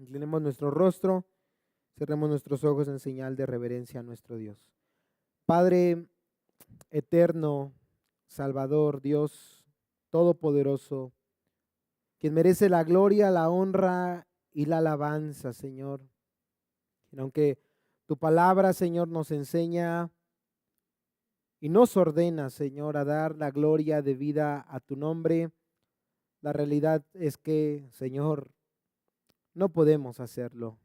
Inclinemos nuestro rostro, cerremos nuestros ojos en señal de reverencia a nuestro Dios. Padre eterno, Salvador, Dios todopoderoso, quien merece la gloria, la honra y la alabanza, Señor. Y aunque tu palabra, Señor, nos enseña y nos ordena, Señor, a dar la gloria debida a tu nombre, la realidad es que, Señor, no podemos hacerlo.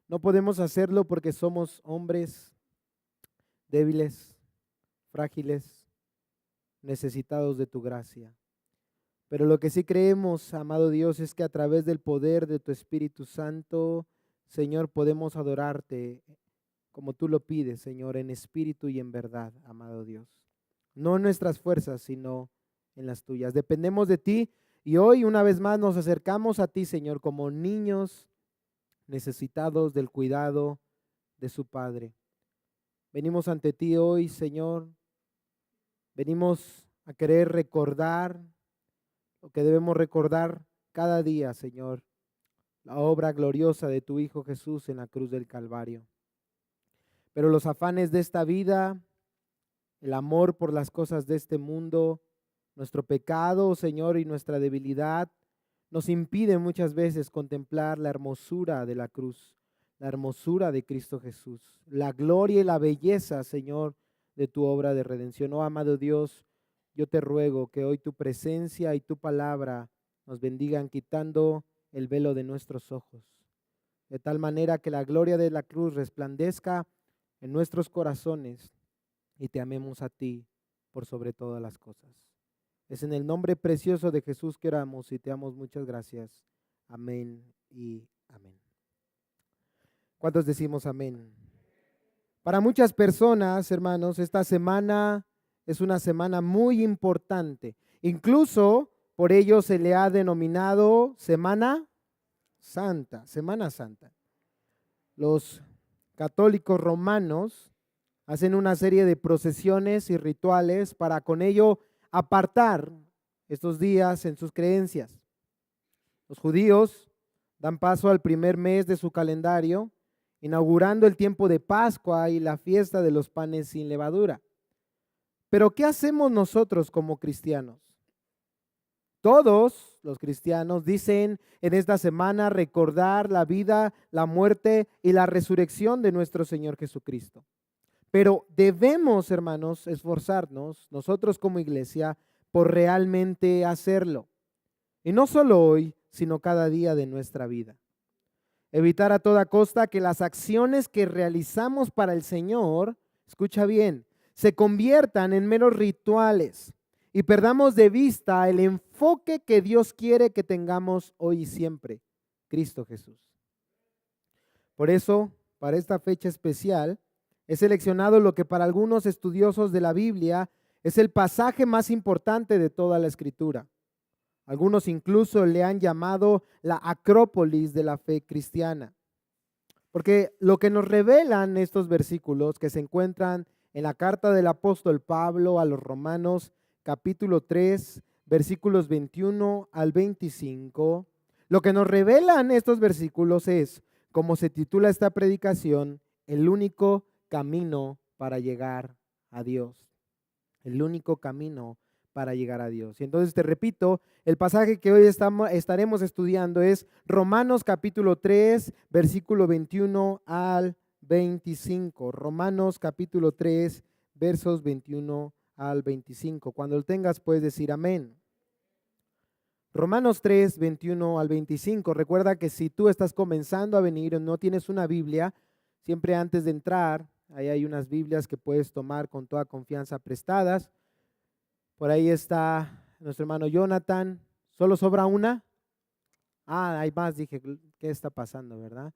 No podemos hacerlo porque somos hombres débiles, frágiles, necesitados de tu gracia. Pero lo que sí creemos, amado Dios, es que a través del poder de tu Espíritu Santo, Señor, podemos adorarte como tú lo pides, Señor, en espíritu y en verdad, amado Dios. No en nuestras fuerzas, sino en las tuyas. Dependemos de ti y hoy una vez más nos acercamos a ti, Señor, como niños necesitados del cuidado de su Padre. Venimos ante ti hoy, Señor. Venimos a querer recordar lo que debemos recordar cada día, Señor, la obra gloriosa de tu Hijo Jesús en la cruz del Calvario. Pero los afanes de esta vida, el amor por las cosas de este mundo, nuestro pecado, Señor, y nuestra debilidad, nos impide muchas veces contemplar la hermosura de la cruz, la hermosura de Cristo Jesús, la gloria y la belleza, Señor, de tu obra de redención. Oh, amado Dios, yo te ruego que hoy tu presencia y tu palabra nos bendigan quitando el velo de nuestros ojos, de tal manera que la gloria de la cruz resplandezca en nuestros corazones y te amemos a ti por sobre todas las cosas. Es en el nombre precioso de Jesús que oramos y te damos muchas gracias. Amén y amén. ¿Cuántos decimos amén? Para muchas personas, hermanos, esta semana es una semana muy importante. Incluso por ello se le ha denominado Semana Santa, Semana Santa. Los católicos romanos hacen una serie de procesiones y rituales para con ello apartar estos días en sus creencias. Los judíos dan paso al primer mes de su calendario, inaugurando el tiempo de Pascua y la fiesta de los panes sin levadura. Pero ¿qué hacemos nosotros como cristianos? Todos los cristianos dicen en esta semana recordar la vida, la muerte y la resurrección de nuestro Señor Jesucristo. Pero debemos, hermanos, esforzarnos, nosotros como iglesia, por realmente hacerlo. Y no solo hoy, sino cada día de nuestra vida. Evitar a toda costa que las acciones que realizamos para el Señor, escucha bien, se conviertan en meros rituales y perdamos de vista el enfoque que Dios quiere que tengamos hoy y siempre, Cristo Jesús. Por eso, para esta fecha especial, he seleccionado lo que para algunos estudiosos de la Biblia es el pasaje más importante de toda la Escritura. Algunos incluso le han llamado la acrópolis de la fe cristiana. Porque lo que nos revelan estos versículos que se encuentran en la carta del apóstol Pablo a los Romanos, capítulo 3, versículos 21 al 25, lo que nos revelan estos versículos es, como se titula esta predicación, el único camino para llegar a Dios. El único camino para llegar a Dios. Y entonces te repito, el pasaje que hoy estaremos estudiando es Romanos capítulo 3, versículo 21 al 25. Romanos capítulo 3, versos 21 al 25. Cuando lo tengas puedes decir amén. Romanos 3, 21 al 25. Recuerda que si tú estás comenzando a venir o no tienes una Biblia, siempre antes de entrar, ahí hay unas Biblias que puedes tomar con toda confianza prestadas. Por ahí está nuestro hermano Jonathan. ¿Solo sobra una? Hay más, dije, ¿qué está pasando, verdad?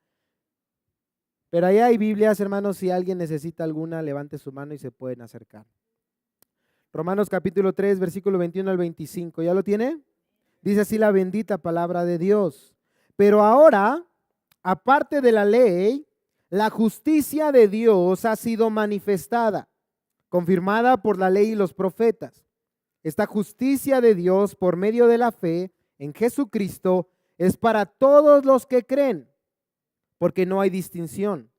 Pero ahí hay Biblias, hermanos, si alguien necesita alguna, levante su mano y se pueden acercar. Romanos capítulo 3, versículo 21 al 25, ¿ya lo tiene? Dice así la bendita palabra de Dios. Pero ahora, aparte de la ley, la justicia de Dios ha sido manifestada, confirmada por la ley y los profetas. Esta justicia de Dios por medio de la fe en Jesucristo es para todos los que creen, porque no hay distinción,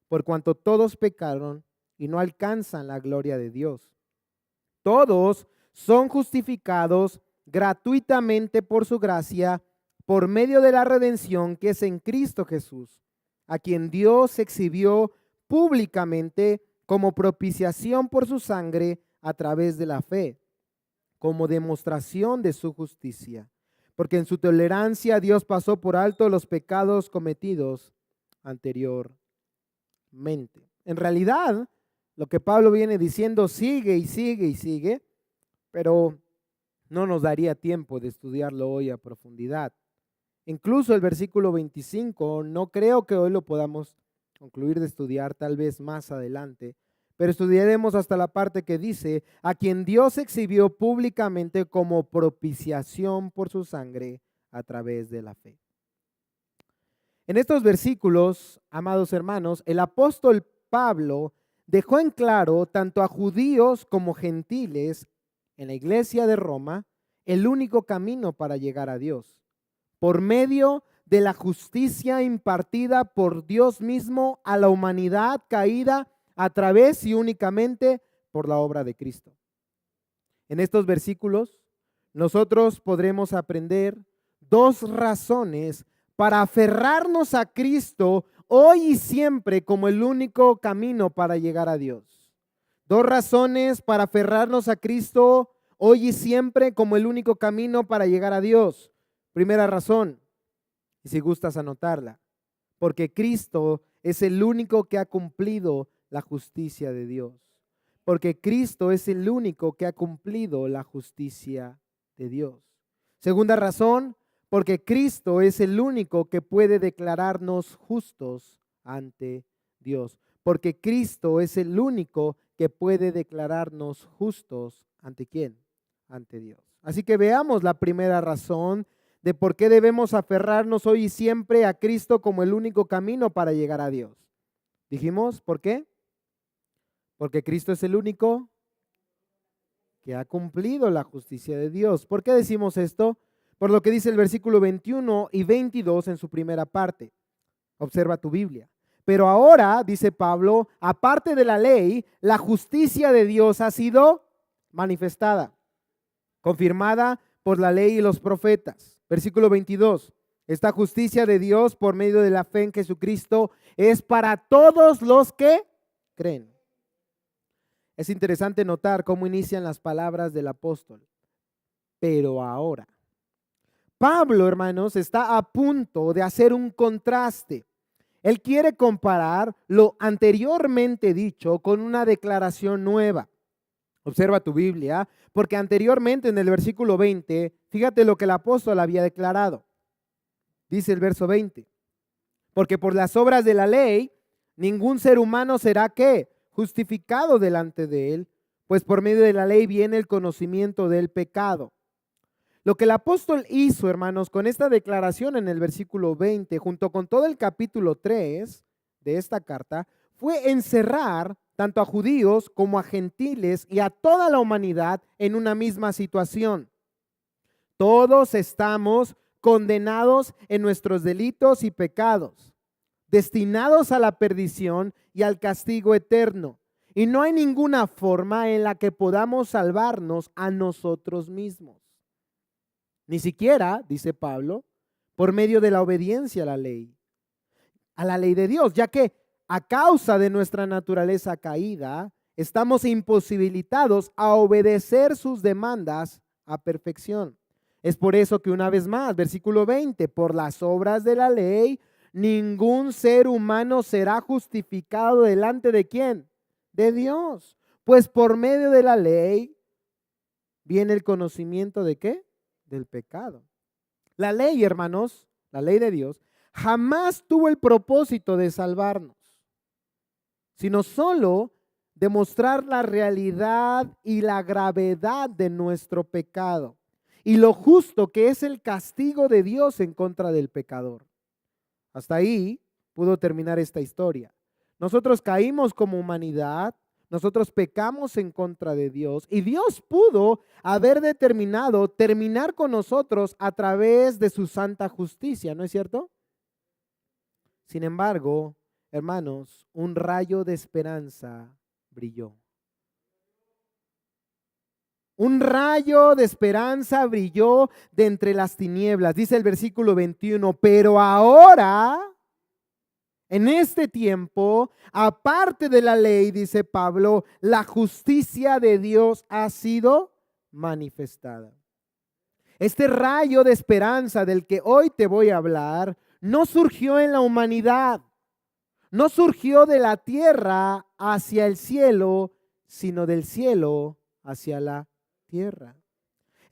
por cuanto todos pecaron y no alcanzan la gloria de Dios. Todos son justificados gratuitamente por su gracia, por medio de la redención que es en Cristo Jesús, a quien Dios exhibió públicamente como propiciación por su sangre a través de la fe, como demostración de su justicia. Porque en su tolerancia Dios pasó por alto los pecados cometidos anteriormente. En realidad, lo que Pablo viene diciendo sigue y sigue y sigue, pero no nos daría tiempo de estudiarlo hoy a profundidad. Incluso el versículo 25, no creo que hoy lo podamos concluir de estudiar, tal vez más adelante, pero estudiaremos hasta la parte que dice, a quien Dios exhibió públicamente como propiciación por su sangre a través de la fe. En estos versículos, amados hermanos, el apóstol Pablo dejó en claro tanto a judíos como gentiles en la iglesia de Roma el único camino para llegar a Dios, por medio de la justicia impartida por Dios mismo a la humanidad caída a través y únicamente por la obra de Cristo. En estos versículos nosotros podremos aprender dos razones para aferrarnos a Cristo hoy y siempre como el único camino para llegar a Dios. Dos razones para aferrarnos a Cristo hoy y siempre como el único camino para llegar a Dios. Primera razón, y si gustas anotarla, porque Cristo es el único que ha cumplido la justicia de Dios. Porque Cristo es el único que ha cumplido la justicia de Dios. Segunda razón, porque Cristo es el único que puede declararnos justos ante Dios. Porque Cristo es el único que puede declararnos justos ante ¿quién? Ante Dios. Así que veamos la primera razón de por qué debemos aferrarnos hoy y siempre a Cristo como el único camino para llegar a Dios. Dijimos, ¿por qué? Porque Cristo es el único que ha cumplido la justicia de Dios. ¿Por qué decimos esto? Por lo que dice el versículo 21 y 22 en su primera parte. Observa tu Biblia. Pero ahora, dice Pablo, aparte de la ley, la justicia de Dios ha sido manifestada, confirmada por la ley y los profetas. Versículo 22. Esta justicia de Dios por medio de la fe en Jesucristo es para todos los que creen. Es interesante notar cómo inician las palabras del apóstol. Pero ahora. Pablo, hermanos, está a punto de hacer un contraste. Él quiere comparar lo anteriormente dicho con una declaración nueva. Observa tu Biblia, porque anteriormente en el versículo 20, fíjate lo que el apóstol había declarado. Dice el verso 20, porque por las obras de la ley, ningún ser humano será ¿qué? Justificado delante de él, pues por medio de la ley viene el conocimiento del pecado. Lo que el apóstol hizo, hermanos, con esta declaración en el versículo 20, junto con todo el capítulo 3 de esta carta, fue encerrar tanto a judíos como a gentiles y a toda la humanidad en una misma situación. Todos estamos condenados en nuestros delitos y pecados, destinados a la perdición y al castigo eterno. Y no hay ninguna forma en la que podamos salvarnos a nosotros mismos. Ni siquiera, dice Pablo, por medio de la obediencia a la ley de Dios, ya que a causa de nuestra naturaleza caída, estamos imposibilitados a obedecer sus demandas a perfección. Es por eso que una vez más, versículo 20, por las obras de la ley, ningún ser humano será justificado delante de ¿quién? De Dios. Pues por medio de la ley viene el conocimiento de ¿qué? Del pecado. La ley, hermanos, la ley de Dios, jamás tuvo el propósito de salvarnos, sino solo demostrar la realidad y la gravedad de nuestro pecado y lo justo que es el castigo de Dios en contra del pecador. Hasta ahí pudo terminar esta historia. Nosotros caímos como humanidad, nosotros pecamos en contra de Dios y Dios pudo haber determinado terminar con nosotros a través de su santa justicia, ¿no es cierto? Sin embargo, hermanos, un rayo de esperanza brilló. Un rayo de esperanza brilló de entre las tinieblas. Dice el versículo 21, pero ahora, en este tiempo, aparte de la ley, dice Pablo, la justicia de Dios ha sido manifestada. Este rayo de esperanza del que hoy te voy a hablar no surgió en la humanidad, no surgió de la tierra hacia el cielo, sino del cielo hacia la tierra.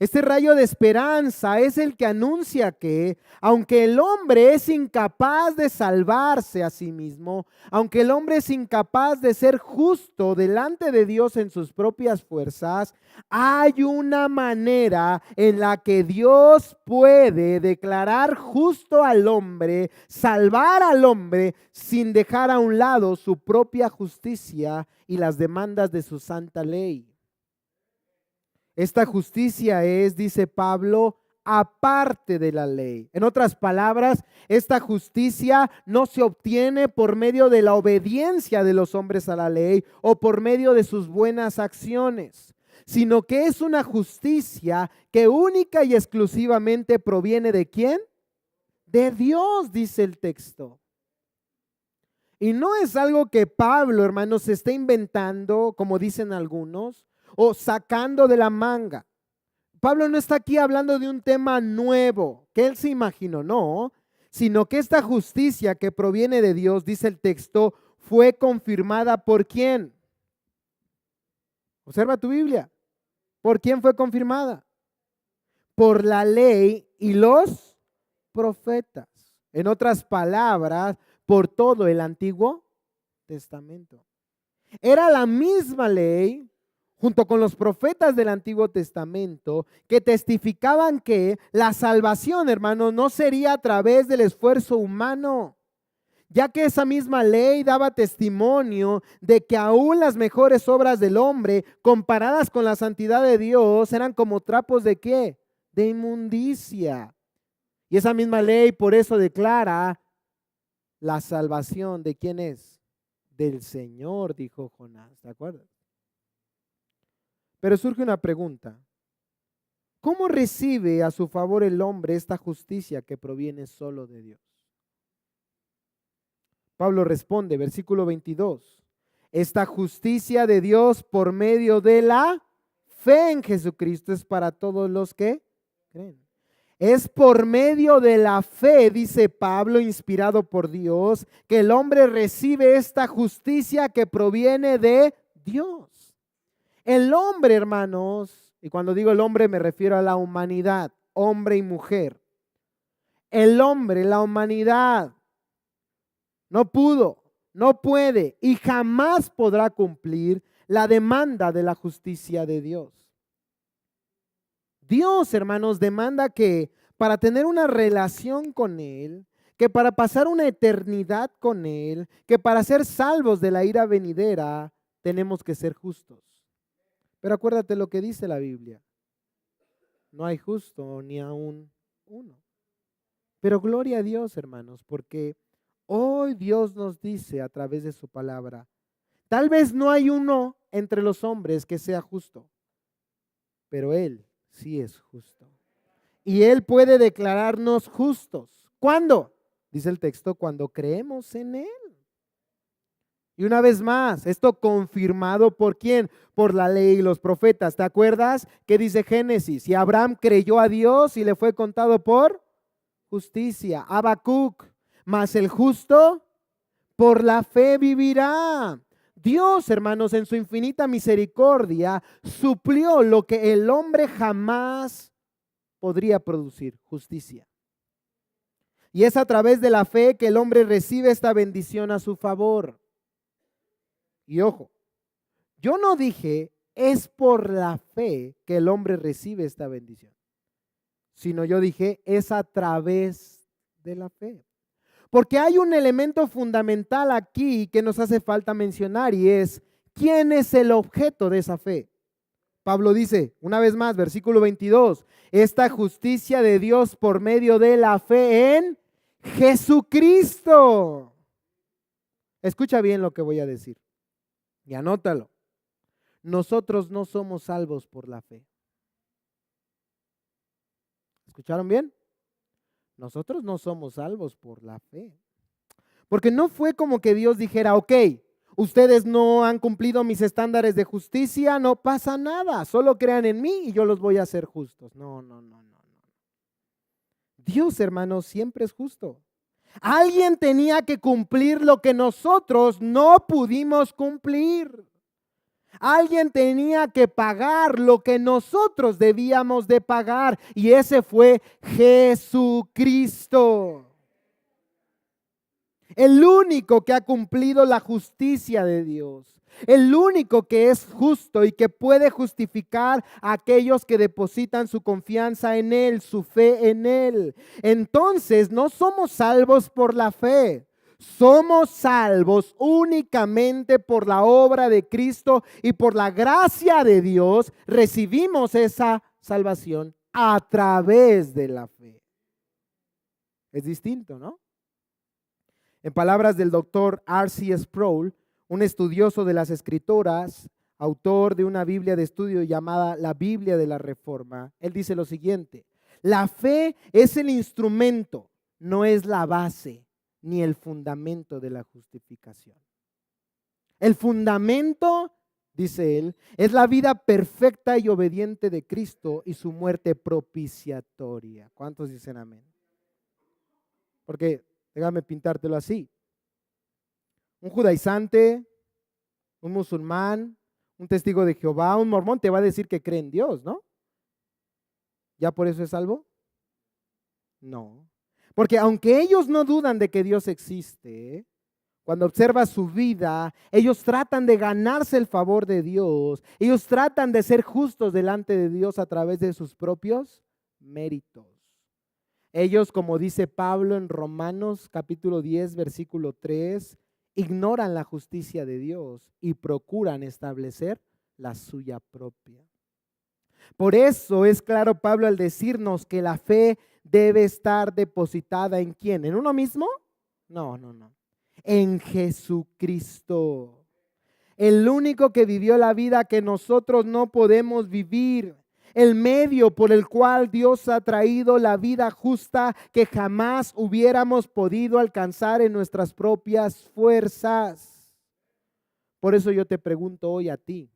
Este rayo de esperanza es el que anuncia que, aunque el hombre es incapaz de salvarse a sí mismo, aunque el hombre es incapaz de ser justo delante de Dios en sus propias fuerzas, hay una manera en la que Dios puede declarar justo al hombre, salvar al hombre sin dejar a un lado su propia justicia y las demandas de su santa ley. Esta justicia es, dice Pablo, aparte de la ley. En otras palabras, esta justicia no se obtiene por medio de la obediencia de los hombres a la ley o por medio de sus buenas acciones, sino que es una justicia que única y exclusivamente proviene ¿de quién? De Dios, dice el texto. Y no es algo que Pablo, hermanos, se está inventando, como dicen algunos, o sacando de la manga. Pablo no está aquí hablando de un tema nuevo que él se imaginó, no, sino que esta justicia que proviene de Dios, dice el texto, fue confirmada ¿por quién? Observa tu Biblia. ¿Por quién fue confirmada? Por la ley y los profetas. En otras palabras, por todo el Antiguo Testamento. Era la misma ley junto con los profetas del Antiguo Testamento, que testificaban que la salvación, hermanos, no sería a través del esfuerzo humano, ya que esa misma ley daba testimonio de que aún las mejores obras del hombre, comparadas con la santidad de Dios, eran como trapos ¿de qué? De inmundicia. Y esa misma ley por eso declara la salvación ¿de quién es? Del Señor, dijo Jonás, ¿de acuerdo? Pero surge una pregunta. ¿Cómo recibe a su favor el hombre esta justicia que proviene solo de Dios? Pablo responde, versículo 22. Esta justicia de Dios por medio de la fe en Jesucristo es para todos los que creen. Es por medio de la fe, dice Pablo, inspirado por Dios, que el hombre recibe esta justicia que proviene de Dios. El hombre, hermanos, y cuando digo el hombre me refiero a la humanidad, hombre y mujer. El hombre, la humanidad, no pudo, no puede y jamás podrá cumplir la demanda de la justicia de Dios. Dios, hermanos, demanda que para tener una relación con Él, que para pasar una eternidad con Él, que para ser salvos de la ira venidera, tenemos que ser justos. Pero acuérdate lo que dice la Biblia. No hay justo ni aún uno. Pero gloria a Dios, hermanos, porque hoy Dios nos dice a través de su palabra, tal vez no hay uno entre los hombres que sea justo, pero Él sí es justo. Y Él puede declararnos justos. ¿Cuándo? Dice el texto, cuando creemos en Él. Y una vez más, esto confirmado ¿por quién? Por la ley y los profetas. ¿Te acuerdas? ¿Qué dice Génesis? Y Abraham creyó a Dios y le fue contado por justicia. Habacuc, mas el justo por la fe vivirá. Dios, hermanos, en su infinita misericordia, suplió lo que el hombre jamás podría producir, justicia. Y es a través de la fe que el hombre recibe esta bendición a su favor. Y ojo, yo no dije es por la fe que el hombre recibe esta bendición, sino yo dije es a través de la fe. Porque hay un elemento fundamental aquí que nos hace falta mencionar y es ¿quién es el objeto de esa fe? Pablo dice, una vez más, versículo 22, esta justicia de Dios por medio de la fe en Jesucristo. Escucha bien lo que voy a decir y anótalo. Nosotros no somos salvos por la fe. ¿Escucharon bien? Nosotros no somos salvos por la fe. Porque no fue como que Dios dijera, ok, ustedes no han cumplido mis estándares de justicia, no pasa nada, solo crean en mí y yo los voy a hacer justos. No, no, no, no, no. Dios, hermanos, siempre es justo. Alguien tenía que cumplir lo que nosotros no pudimos cumplir. Alguien tenía que pagar lo que nosotros debíamos de pagar y ese fue Jesucristo. El único que ha cumplido la justicia de Dios. El único que es justo y que puede justificar a aquellos que depositan su confianza en Él, su fe en Él. Entonces, no somos salvos por la fe. Somos salvos únicamente por la obra de Cristo y por la gracia de Dios recibimos esa salvación a través de la fe. Es distinto, ¿no? En palabras del doctor R.C. Sproul, un estudioso de las Escrituras, autor de una Biblia de estudio llamada la Biblia de la Reforma, él dice lo siguiente: la fe es el instrumento, no es la base ni el fundamento de la justificación. El fundamento, dice él, es la vida perfecta y obediente de Cristo y su muerte propiciatoria. ¿Cuántos dicen amén? Porque déjame pintártelo así. Un judaizante, un musulmán, un testigo de Jehová, un mormón te va a decir que cree en Dios, ¿no? ¿Ya por eso es salvo? No. Porque aunque ellos no dudan de que Dios existe, cuando observas su vida, ellos tratan de ganarse el favor de Dios. Ellos tratan de ser justos delante de Dios a través de sus propios méritos. Ellos, como dice Pablo en Romanos capítulo 10, versículo 3, ignoran la justicia de Dios y procuran establecer la suya propia. Por eso es claro Pablo al decirnos que la fe debe estar depositada ¿en quién? ¿En uno mismo? No, no, no. En Jesucristo. El único que vivió la vida que nosotros no podemos vivir. El medio por el cual Dios ha traído la vida justa que jamás hubiéramos podido alcanzar en nuestras propias fuerzas. Por eso yo te pregunto hoy a ti,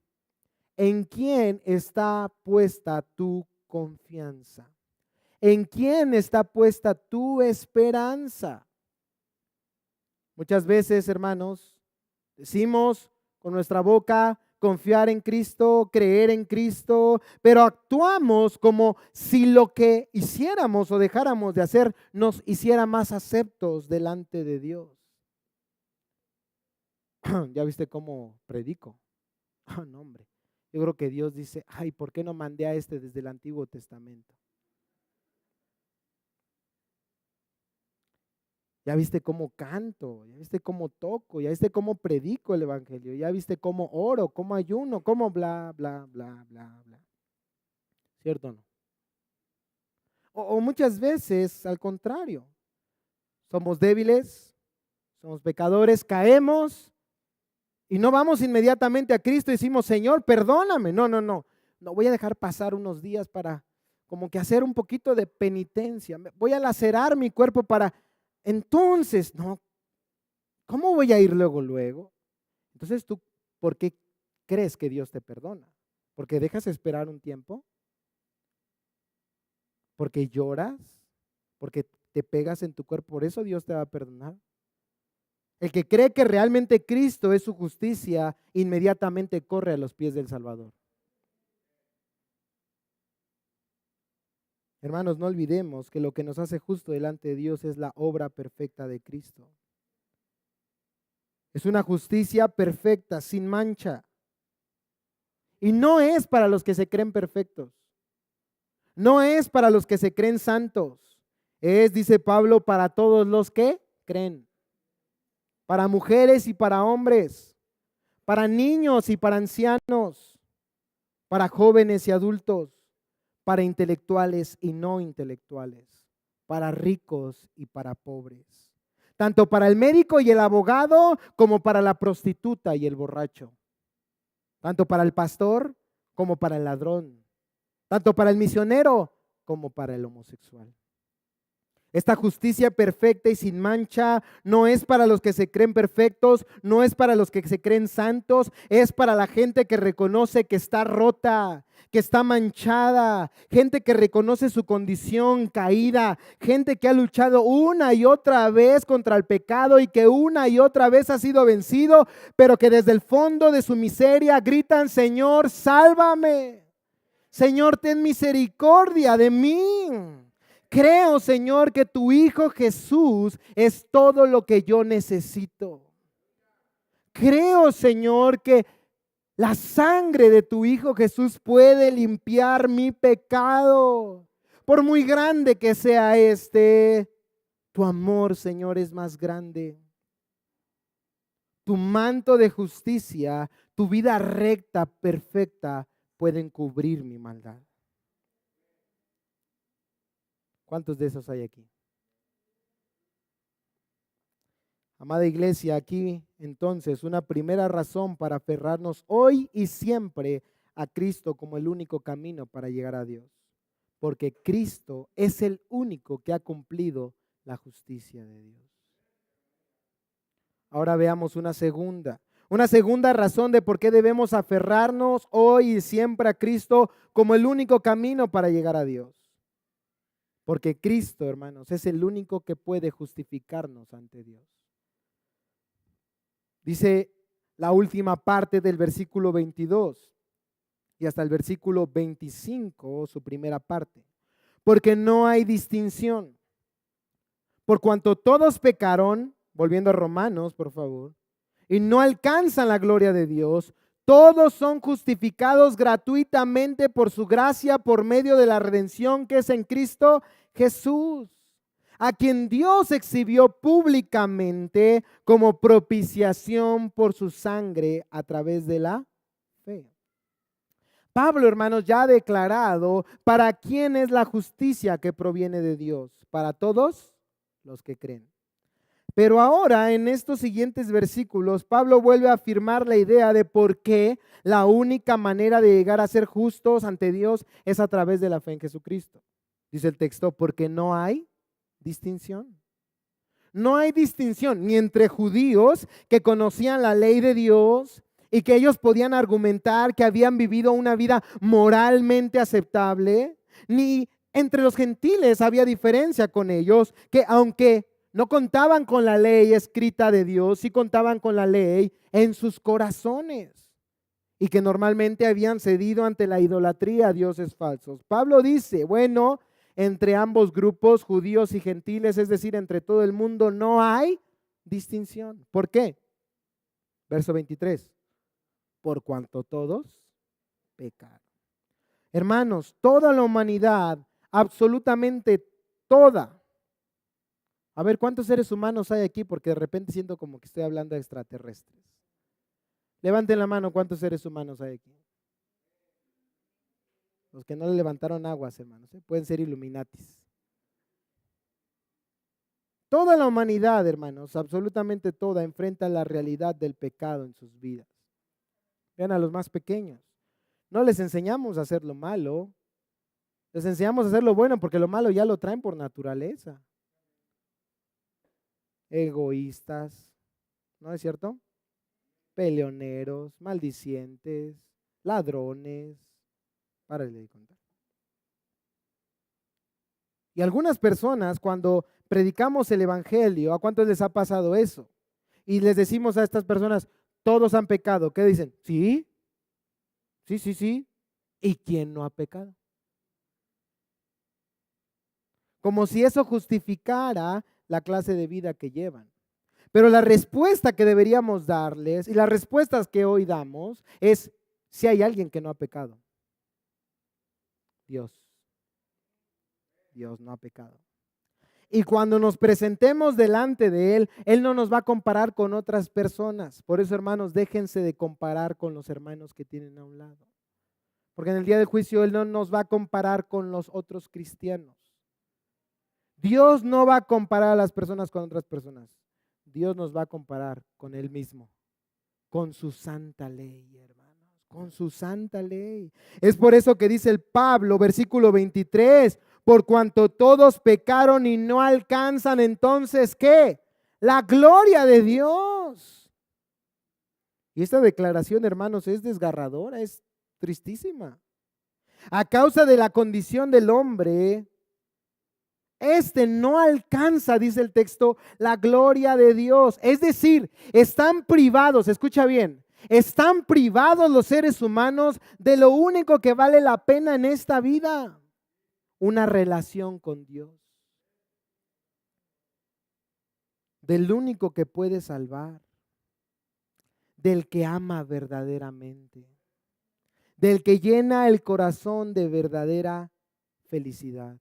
¿en quién está puesta tu confianza? ¿En quién está puesta tu esperanza? Muchas veces, hermanos, decimos con nuestra boca confiar en Cristo, creer en Cristo, pero actuamos como si lo que hiciéramos o dejáramos de hacer nos hiciera más aceptos delante de Dios. ¿Ya viste cómo predico? No, hombre. Yo creo que Dios dice, ay, ¿por qué no mandé a este desde el Antiguo Testamento? Ya viste cómo canto, ya viste cómo toco, ya viste cómo predico el evangelio, ya viste cómo oro, cómo ayuno, cómo bla, bla, bla, bla, bla. ¿Cierto o no? O muchas veces al contrario, somos débiles, somos pecadores, caemos y no vamos inmediatamente a Cristo y decimos, Señor, perdóname. No, no, no, no voy a dejar pasar unos días para como que hacer un poquito de penitencia. Voy a lacerar mi cuerpo para... Entonces, no, ¿cómo voy a ir luego, luego? Entonces tú, ¿por qué crees que Dios te perdona? ¿Porque dejas esperar un tiempo? ¿Porque lloras? ¿Porque te pegas en tu cuerpo? ¿Por eso Dios te va a perdonar? El que cree que realmente Cristo es su justicia, inmediatamente corre a los pies del Salvador. Hermanos, no olvidemos que lo que nos hace justo delante de Dios es la obra perfecta de Cristo. Es una justicia perfecta, sin mancha. Y no es para los que se creen perfectos. No es para los que se creen santos. Es, dice Pablo, para todos los que creen. Para mujeres y para hombres. Para niños y para ancianos. Para jóvenes y adultos. Para intelectuales y no intelectuales. para ricos y para pobres, tanto para el médico y el abogado como para la prostituta y el borracho, tanto para el pastor como para el ladrón, tanto para el misionero como para el homosexual. Esta justicia perfecta y sin mancha no es para los que se creen perfectos, no es para los que se creen santos, es para la gente que reconoce que está rota, que está manchada, gente que reconoce su condición caída, gente que ha luchado una y otra vez contra el pecado y que una y otra vez ha sido vencido, pero que desde el fondo de su miseria gritan: Señor, sálvame, Señor, ten misericordia de mí. Creo, Señor, que tu Hijo Jesús es todo lo que yo necesito. Creo, Señor, que la sangre de tu Hijo Jesús puede limpiar mi pecado. Por muy grande que sea tu amor, Señor, es más grande. Tu manto de justicia, tu vida recta, perfecta, pueden cubrir mi maldad. ¿Cuántos de esos hay aquí? Amada iglesia, aquí entonces una primera razón para aferrarnos hoy y siempre a Cristo como el único camino para llegar a Dios. Porque Cristo es el único que ha cumplido la justicia de Dios. Ahora veamos una segunda razón de por qué debemos aferrarnos hoy y siempre a Cristo como el único camino para llegar a Dios. Porque Cristo, hermanos, es el único que puede justificarnos ante Dios. Dice la última parte del versículo 22 y hasta el versículo 25, su primera parte. Porque no hay distinción. Por cuanto todos pecaron, volviendo a Romanos, por favor, y no alcanzan la gloria de Dios, todos son justificados gratuitamente por su gracia, por medio de la redención que es en Cristo Jesús, a quien Dios exhibió públicamente como propiciación por su sangre a través de la fe. Pablo, hermanos, ya ha declarado para quién es la justicia que proviene de Dios, para todos los que creen. Pero ahora, en estos siguientes versículos, Pablo vuelve a afirmar la idea de por qué la única manera de llegar a ser justos ante Dios es a través de la fe en Jesucristo. Dice el texto, porque no hay distinción. No hay distinción ni entre judíos que conocían la ley de Dios y que ellos podían argumentar que habían vivido una vida moralmente aceptable, ni entre los gentiles había diferencia con ellos, que aunque no contaban con la ley escrita de Dios, sí contaban con la ley en sus corazones y que normalmente habían cedido ante la idolatría a dioses falsos. Pablo dice, bueno, entre ambos grupos, judíos y gentiles, es decir, entre todo el mundo, no hay distinción. ¿Por qué? Verso 23. Por cuanto todos pecaron. Hermanos, toda la humanidad, absolutamente toda. A ver, ¿cuántos seres humanos hay aquí? Porque de repente siento como que estoy hablando de extraterrestres. Levanten la mano, ¿cuántos seres humanos hay aquí? Los que no le levantaron aguas, hermanos, pueden ser Illuminatis. Toda la humanidad, hermanos, absolutamente toda, enfrenta la realidad del pecado en sus vidas. Vean a los más pequeños. No les enseñamos a hacer lo malo, les enseñamos a hacer lo bueno porque lo malo ya lo traen por naturaleza. Egoístas, ¿no es cierto? Peleoneros, maldicientes, ladrones. Párale de contar. Y algunas personas, cuando predicamos el evangelio, ¿a cuántos les ha pasado eso? Y les decimos a estas personas, todos han pecado. ¿Qué dicen? Sí, sí, sí, sí. ¿Y quién no ha pecado? Como si eso justificara la clase de vida que llevan. Pero la respuesta que deberíamos darles y las respuestas que hoy damos es si hay alguien que no ha pecado. Dios. Dios no ha pecado. Y cuando nos presentemos delante de Él, Él no nos va a comparar con otras personas. Por eso, hermanos, déjense de comparar con los hermanos que tienen a un lado. Porque en el día del juicio Él no nos va a comparar con los otros cristianos. Dios no va a comparar a las personas con otras personas. Dios nos va a comparar con Él mismo, con su santa ley, hermanos, con su santa ley. Es por eso que dice el Pablo, versículo 23, por cuanto todos pecaron y no alcanzan entonces, ¿qué? La gloria de Dios. Y esta declaración, hermanos, es desgarradora, es tristísima. A causa de la condición del hombre, no alcanza, dice el texto, la gloria de Dios. Es decir, están privados, escucha bien, están privados los seres humanos de lo único que vale la pena en esta vida, una relación con Dios, del único que puede salvar, del que ama verdaderamente, del que llena el corazón de verdadera felicidad,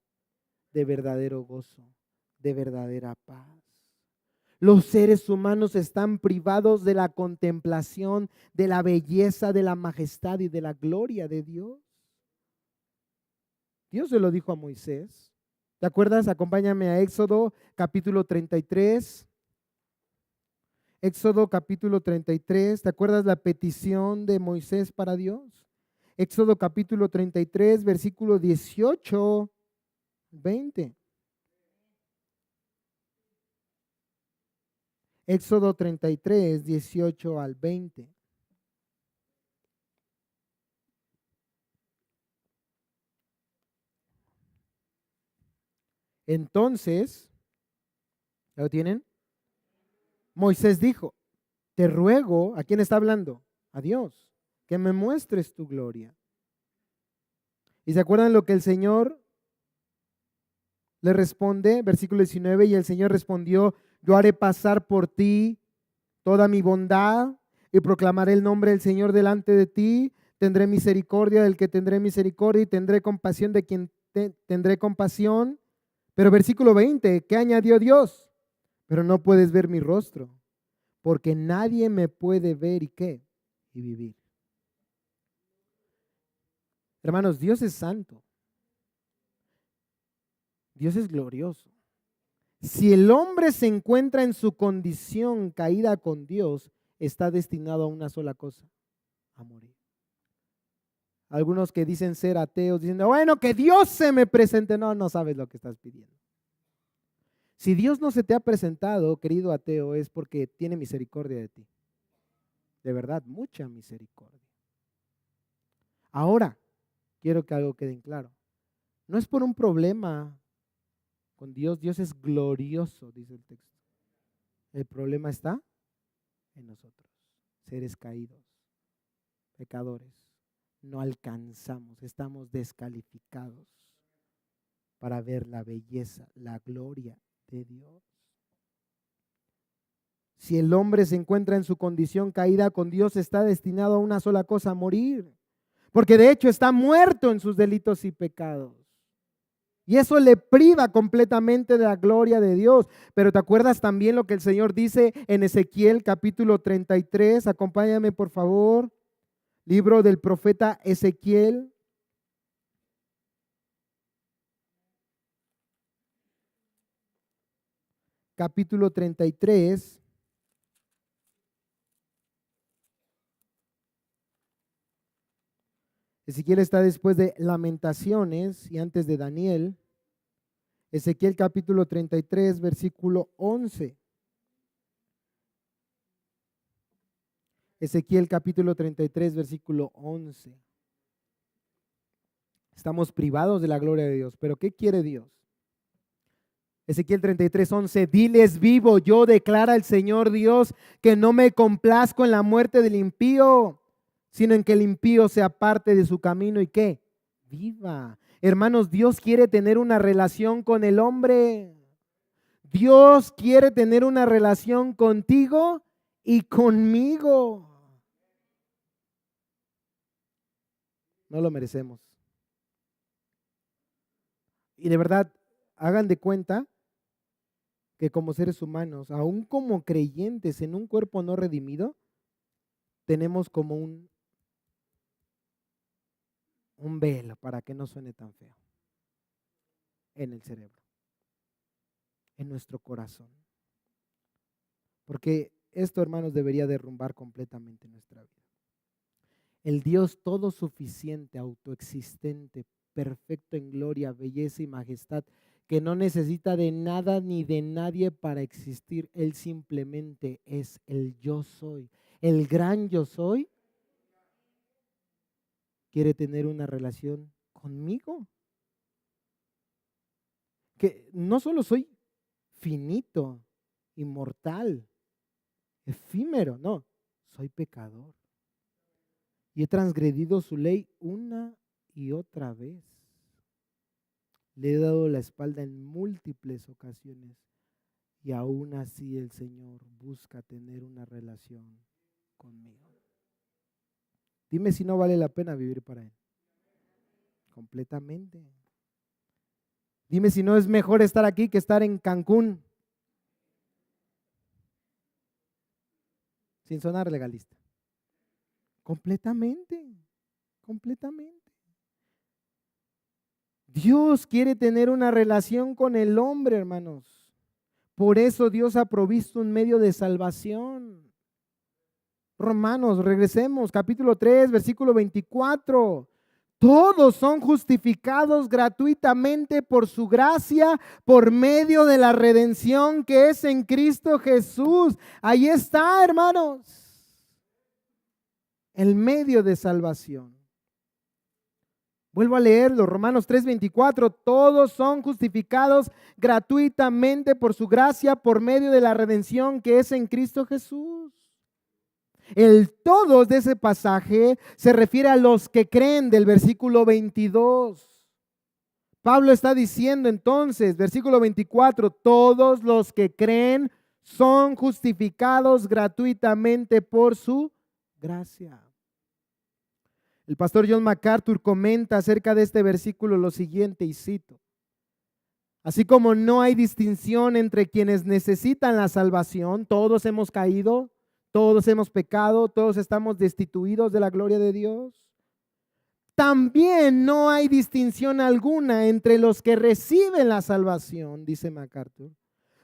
de verdadero gozo, de verdadera paz. Los seres humanos están privados de la contemplación, de la belleza, de la majestad y de la gloria de Dios. Dios se lo dijo a Moisés. ¿Te acuerdas? Acompáñame a Éxodo capítulo 33. Éxodo capítulo 33. ¿Te acuerdas la petición de Moisés para Dios? Éxodo capítulo 33, versículo 18, 20. Éxodo 33, 18 al 20. Entonces, ¿lo tienen? Moisés dijo, te ruego, ¿a quién está hablando? A Dios, que me muestres tu gloria. ¿Y se acuerdan lo que el Señor le responde? Versículo 19, y el Señor respondió, yo haré pasar por ti toda mi bondad y proclamaré el nombre del Señor delante de ti. Tendré misericordia del que tendré misericordia y tendré compasión de quien tendré compasión. Pero versículo 20, ¿qué añadió Dios? Pero no puedes ver mi rostro, porque nadie me puede ver y qué, y vivir. Hermanos, Dios es santo. Dios es glorioso. Si el hombre se encuentra en su condición caída con Dios, está destinado a una sola cosa, a morir. Algunos que dicen ser ateos, diciendo, bueno, que Dios se me presente. No, no sabes lo que estás pidiendo. Si Dios no se te ha presentado, querido ateo, es porque tiene misericordia de ti. De verdad, mucha misericordia. Ahora, quiero que algo quede en claro. No es por un problema con Dios. Dios es glorioso, dice el texto. El problema está en nosotros, seres caídos, pecadores. No alcanzamos, estamos descalificados para ver la belleza, la gloria de Dios. Si el hombre se encuentra en su condición caída con Dios, está destinado a una sola cosa, a morir. Porque de hecho está muerto en sus delitos y pecados. Y eso le priva completamente de la gloria de Dios. Pero ¿te acuerdas también lo que el Señor dice en Ezequiel capítulo 33? Acompáñame por favor. Libro del profeta Ezequiel. Capítulo 33. Ezequiel está después de Lamentaciones y antes de Daniel. Ezequiel capítulo 33, versículo 11. Ezequiel capítulo 33, versículo 11. Estamos privados de la gloria de Dios, pero ¿qué quiere Dios? Ezequiel 33, 11. Diles vivo, yo declara el Señor Dios que no me complazco en la muerte del impío, sino en que el impío se aparte de su camino y ¿qué? Viva. Hermanos, Dios quiere tener una relación con el hombre. Dios quiere tener una relación contigo y conmigo. No lo merecemos. Y de verdad, hagan de cuenta que como seres humanos, aún como creyentes en un cuerpo no redimido, tenemos como un velo para que no suene tan feo en el cerebro. en nuestro corazón. Porque esto, hermanos, debería derrumbar completamente nuestra vida. El Dios todo suficiente, autoexistente, perfecto en gloria, belleza y majestad, que no necesita de nada ni de nadie para existir. Él simplemente es el yo soy. El gran yo soy quiere tener una relación conmigo. Que no solo soy finito, inmortal, efímero, no, soy pecador. Y he transgredido su ley una y otra vez. Le he dado la espalda en múltiples ocasiones y aún así el Señor busca tener una relación conmigo. Dime si no vale la pena vivir para Él. Completamente. Dime si no es mejor estar aquí que estar en Cancún. Sin sonar legalista. Completamente. Completamente. Dios quiere tener una relación con el hombre, hermanos. Por eso Dios ha provisto un medio de salvación. Romanos, regresemos, capítulo 3, versículo 24. Todos son justificados gratuitamente por su gracia, por medio de la redención que es en Cristo Jesús. Ahí está, hermanos, el medio de salvación. Vuelvo a leerlo, Romanos 3:24, todos son justificados gratuitamente por su gracia, por medio de la redención que es en Cristo Jesús. El todos de ese pasaje se refiere a los que creen del versículo 22. Pablo está diciendo entonces, versículo 24, todos los que creen son justificados gratuitamente por su gracia. El pastor John MacArthur comenta acerca de este versículo lo siguiente, y cito: así como no hay distinción entre quienes necesitan la salvación, todos hemos caído, todos hemos pecado, todos estamos destituidos de la gloria de Dios. También no hay distinción alguna entre los que reciben la salvación, dice MacArthur,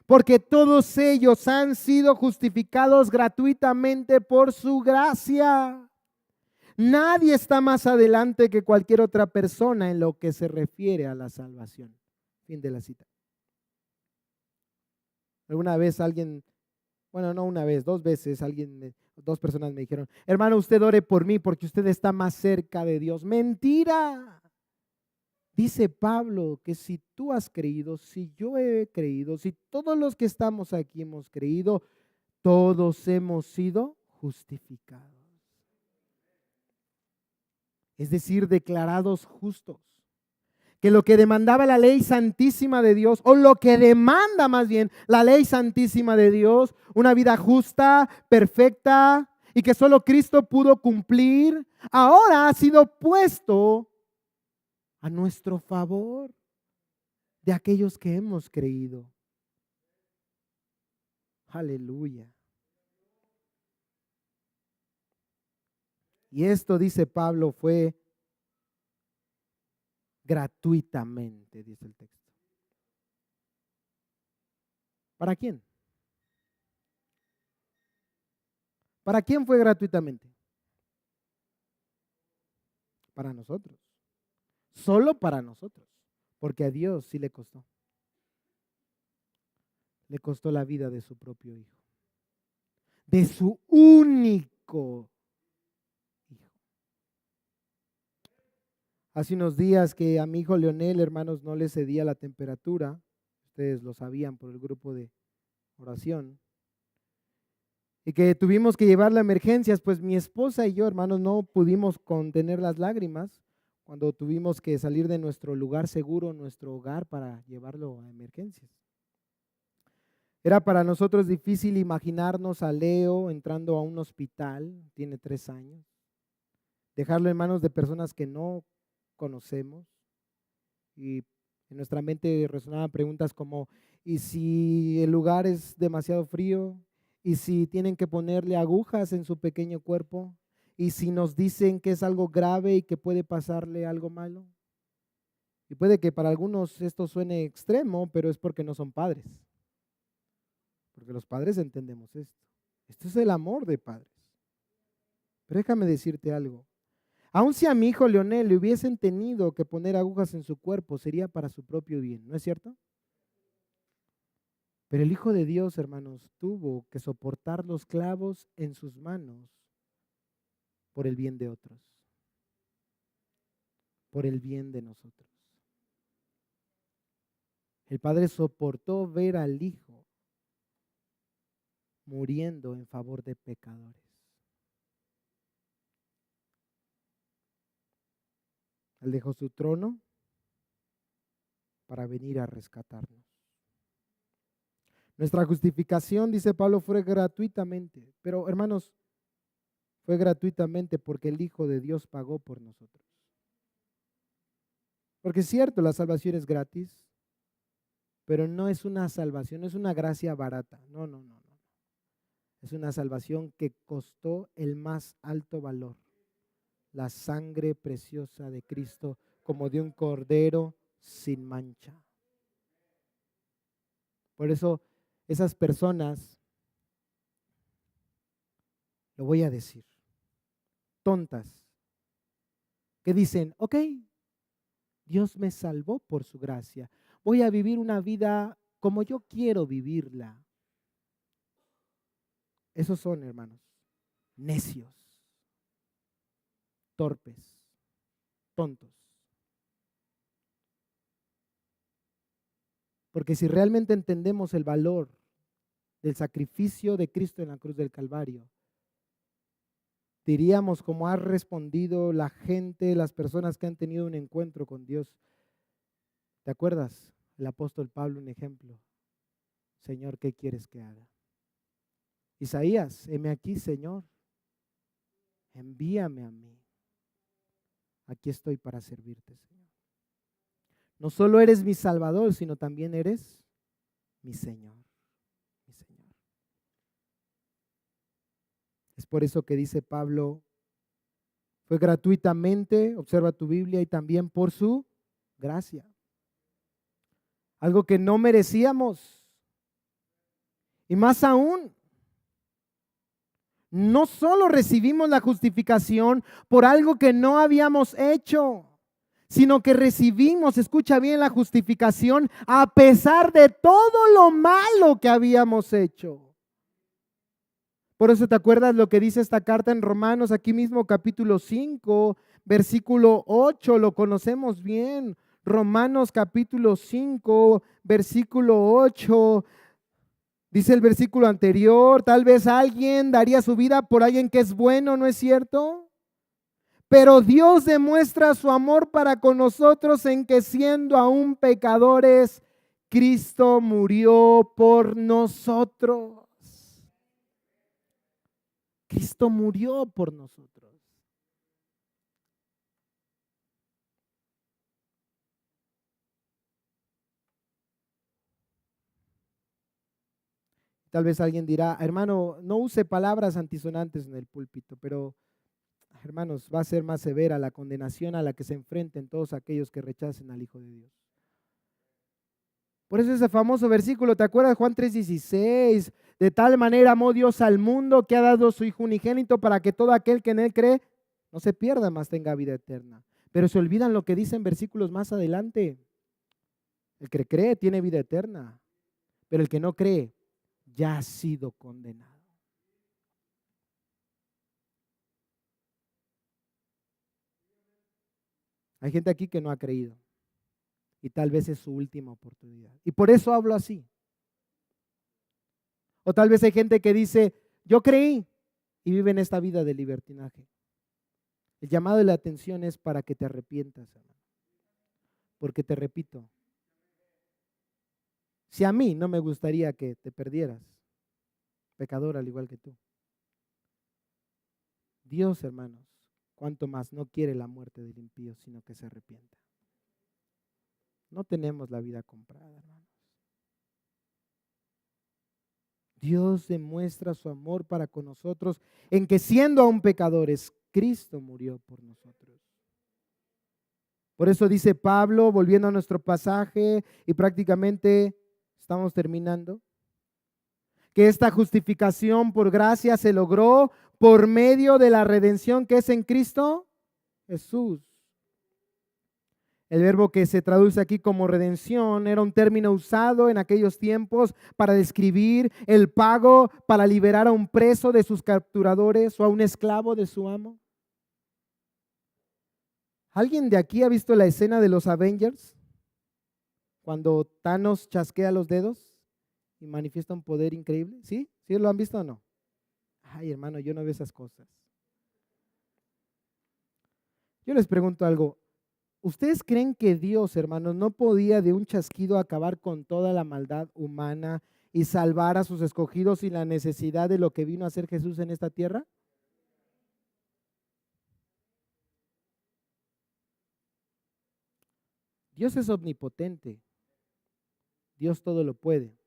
porque todos ellos han sido justificados gratuitamente por su gracia. Nadie está más adelante que cualquier otra persona en lo que se refiere a la salvación. Fin de la cita. Alguna vez alguien, bueno, no una vez, dos veces dos personas me dijeron: hermano, usted ore por mí porque usted está más cerca de Dios. Mentira. Dice Pablo que si tú has creído, si yo he creído, si todos los que estamos aquí hemos creído, todos hemos sido justificados. Es decir, declarados justos. Que lo que demandaba la ley santísima de Dios, o lo que demanda más bien la ley santísima de Dios, una vida justa, perfecta, y que solo Cristo pudo cumplir, ahora ha sido puesto a nuestro favor de aquellos que hemos creído. Aleluya. Y esto, dice Pablo, fue gratuitamente, dice el texto. ¿Para quién? ¿Para quién fue gratuitamente? Para nosotros. Solo para nosotros. Porque a Dios sí le costó. Le costó la vida de su propio hijo. De su único hijo. Hace unos días que a mi hijo Leonel, hermanos, no le cedía la temperatura. Ustedes lo sabían por el grupo de oración. Y que tuvimos que llevarlo a emergencias, pues mi esposa y yo, hermanos, no pudimos contener las lágrimas cuando tuvimos que salir de nuestro lugar seguro, nuestro hogar, para llevarlo a emergencias. Era para nosotros difícil imaginarnos a Leo entrando a un hospital, tiene 3 años, dejarlo en manos de personas que no conocemos, y en nuestra mente resonaban preguntas como: ¿y si el lugar es demasiado frío? ¿Y si tienen que ponerle agujas en su pequeño cuerpo? ¿Y si nos dicen que es algo grave y que puede pasarle algo malo? Y puede que para algunos esto suene extremo, pero es porque no son padres. porque los padres entendemos esto. Esto es el amor de padres. Pero déjame decirte algo. Aun si a mi hijo Leonel le hubiesen tenido que poner agujas en su cuerpo, sería para su propio bien, ¿no es cierto? Pero el Hijo de Dios, hermanos, tuvo que soportar los clavos en sus manos por el bien de otros, por el bien de nosotros. El Padre soportó ver al Hijo muriendo en favor de pecadores. Él dejó su trono para venir a rescatarnos. Nuestra justificación, dice Pablo, fue gratuitamente. Pero hermanos, fue gratuitamente porque el Hijo de Dios pagó por nosotros. Porque es cierto, la salvación es gratis, pero no es una salvación, no es una gracia barata. No. Es una salvación que costó el más alto valor. La sangre preciosa de Cristo como de un cordero sin mancha. Por eso esas personas, lo voy a decir, tontas, que dicen, ok, Dios me salvó por su gracia, voy a vivir una vida como yo quiero vivirla. Esos son, hermanos, necios, torpes, tontos. Porque si realmente entendemos el valor del sacrificio de Cristo en la cruz del Calvario, diríamos como ha respondido la gente, las personas que han tenido un encuentro con Dios. ¿Te acuerdas? El apóstol Pablo, un ejemplo. Señor, ¿qué quieres que haga? Isaías, heme aquí, Señor, envíame a mí. Aquí estoy para servirte, Señor. No solo eres mi Salvador, sino también eres mi Señor, mi Señor. Es por eso que dice Pablo, fue gratuitamente, observa tu Biblia, y también por su gracia. Algo que no merecíamos. Y más aún, no solo recibimos la justificación por algo que no habíamos hecho, sino que recibimos, escucha bien, la justificación a pesar de todo lo malo que habíamos hecho. Por eso te acuerdas lo que dice esta carta en Romanos, aquí mismo capítulo 5, versículo 8, lo conocemos bien. Romanos capítulo 5, versículo 8. Dice el versículo anterior, tal vez alguien daría su vida por alguien que es bueno, ¿no es cierto? Pero Dios demuestra su amor para con nosotros en que siendo aún pecadores, Cristo murió por nosotros. Cristo murió por nosotros. Tal vez alguien dirá, hermano, no use palabras antisonantes en el púlpito, pero hermanos, va a ser más severa la condenación a la que se enfrenten todos aquellos que rechacen al Hijo de Dios. Por eso ese famoso versículo, ¿te acuerdas? Juan 3:16, de tal manera amó Dios al mundo que ha dado su Hijo unigénito para que todo aquel que en él cree no se pierda, mas tenga vida eterna. Pero se olvidan lo que dicen versículos más adelante. El que cree tiene vida eterna, pero el que no cree ya ha sido condenado. Hay gente aquí que no ha creído y tal vez es su última oportunidad. Y por eso hablo así. O tal vez hay gente que dice, yo creí y vive en esta vida de libertinaje. El llamado de la atención es para que te arrepientas, hermano. Porque te repito, si a mí no me gustaría que te perdieras, pecador al igual que tú, Dios, hermanos, cuanto más no quiere la muerte del impío, sino que se arrepienta. No tenemos la vida comprada, hermanos. Dios demuestra su amor para con nosotros en que siendo aún pecadores, Cristo murió por nosotros. Por eso dice Pablo, volviendo a nuestro pasaje, y prácticamente estamos terminando, que esta justificación por gracia se logró por medio de la redención que es en Cristo Jesús. El verbo que se traduce aquí como redención era un término usado en aquellos tiempos para describir el pago para liberar a un preso de sus capturadores o a un esclavo de su amo. ¿Alguien de aquí ha visto la escena de los Avengers? Cuando Thanos chasquea los dedos y manifiesta un poder increíble. ¿Sí? ¿Sí lo han visto o no? Ay, hermano, yo no veo esas cosas. Yo les pregunto algo. ¿Ustedes creen que Dios, hermanos, no podía de un chasquido acabar con toda la maldad humana y salvar a sus escogidos sin la necesidad de lo que vino a hacer Jesús en esta tierra? Dios es omnipotente. Dios todo lo puede.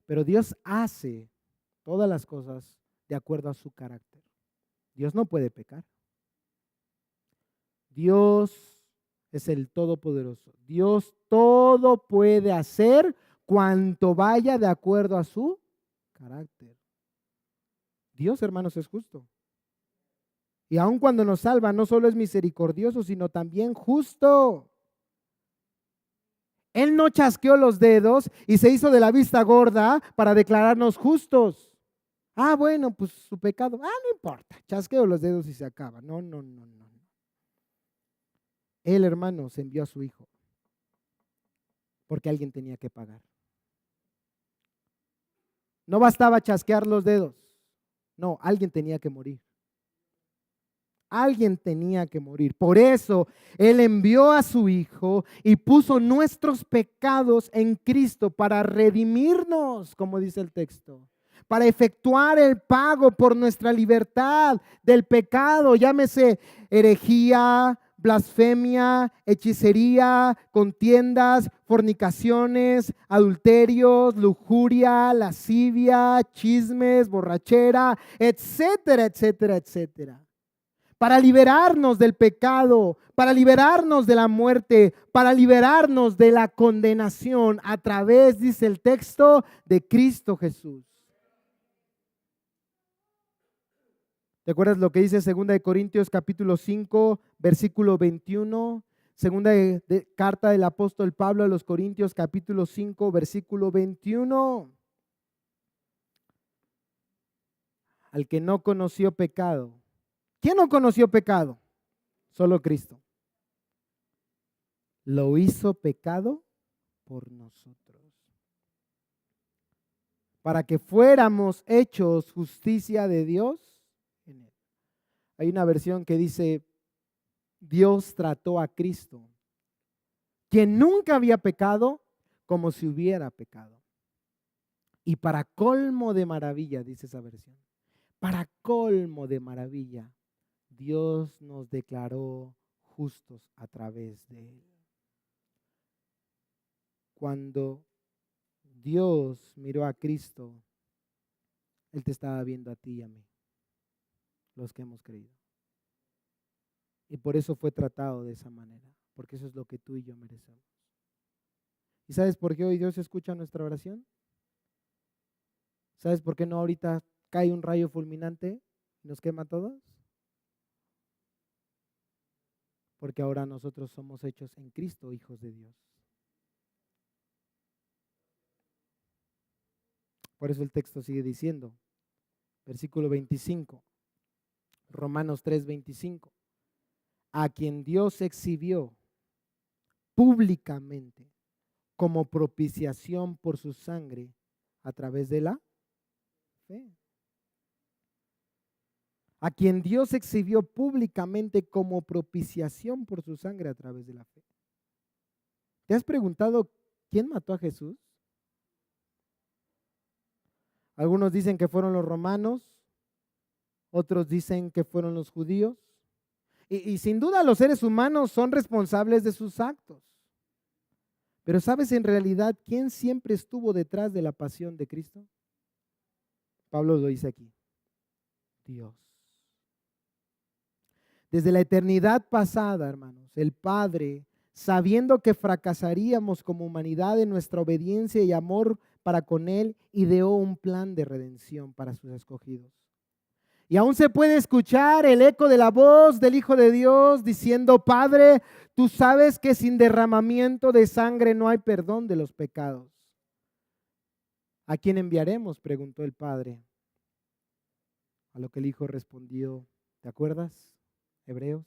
Pero Dios hace todas las cosas de acuerdo a su carácter. Dios no puede pecar. Dios es el Todopoderoso. Dios todo puede hacer cuanto vaya de acuerdo a su carácter. Dios, hermanos, es justo. Y aun cuando nos salva, no solo es misericordioso, sino también justo. Él no chasqueó los dedos y se hizo de la vista gorda para declararnos justos. Ah, bueno, pues su pecado. Ah, no importa. Chasqueo los dedos y se acaba. No, no, no, no. Él, hermanos, envió a su hijo porque alguien tenía que pagar. No bastaba chasquear los dedos. No, alguien tenía que morir. Alguien tenía que morir. Por eso Él envió a su Hijo y puso nuestros pecados en Cristo para redimirnos, como dice el texto, para efectuar el pago por nuestra libertad del pecado, llámese herejía, blasfemia, hechicería, contiendas, fornicaciones, adulterios, lujuria, lascivia, chismes, borrachera, etcétera, etcétera, etcétera. Para liberarnos del pecado, para liberarnos de la muerte, para liberarnos de la condenación a través, dice el texto, de Cristo Jesús. ¿Te acuerdas lo que dice 2 Corintios capítulo 5, versículo 21? Segunda carta del apóstol Pablo a los Corintios capítulo 5, versículo 21. Al que no conoció pecado. ¿Quién no conoció pecado? Solo Cristo. Lo hizo pecado por nosotros, para que fuéramos hechos justicia de Dios en él. Hay una versión que dice, Dios trató a Cristo, quien nunca había pecado, como si hubiera pecado. Y para colmo de maravilla, dice esa versión, para colmo de maravilla, Dios nos declaró justos a través de él. Cuando Dios miró a Cristo, Él te estaba viendo a ti y a mí, los que hemos creído. Y por eso fue tratado de esa manera, porque eso es lo que tú y yo merecemos. ¿Y sabes por qué hoy Dios escucha nuestra oración? ¿Sabes por qué no ahorita cae un rayo fulminante y nos quema a todos? Porque ahora nosotros somos hechos en Cristo hijos de Dios. Por eso el texto sigue diciendo, versículo 25, Romanos 3:25, a quien Dios exhibió públicamente como propiciación por su sangre a través de la fe. A quien Dios exhibió públicamente como propiciación por su sangre a través de la fe. ¿Te has preguntado quién mató a Jesús? Algunos dicen que fueron los romanos, otros dicen que fueron los judíos. Y sin duda los seres humanos son responsables de sus actos. Pero ¿sabes en realidad quién siempre estuvo detrás de la pasión de Cristo? Pablo lo dice aquí, Dios. Desde la eternidad pasada, hermanos, el Padre, sabiendo que fracasaríamos como humanidad en nuestra obediencia y amor para con él y dio un plan de redención para sus escogidos. Y aún se puede escuchar el eco de la voz del Hijo de Dios diciendo: Padre, tú sabes que sin derramamiento de sangre no hay perdón de los pecados. ¿A quién enviaremos?, preguntó el Padre. A lo que el Hijo respondió: ¿te acuerdas, Hebreos?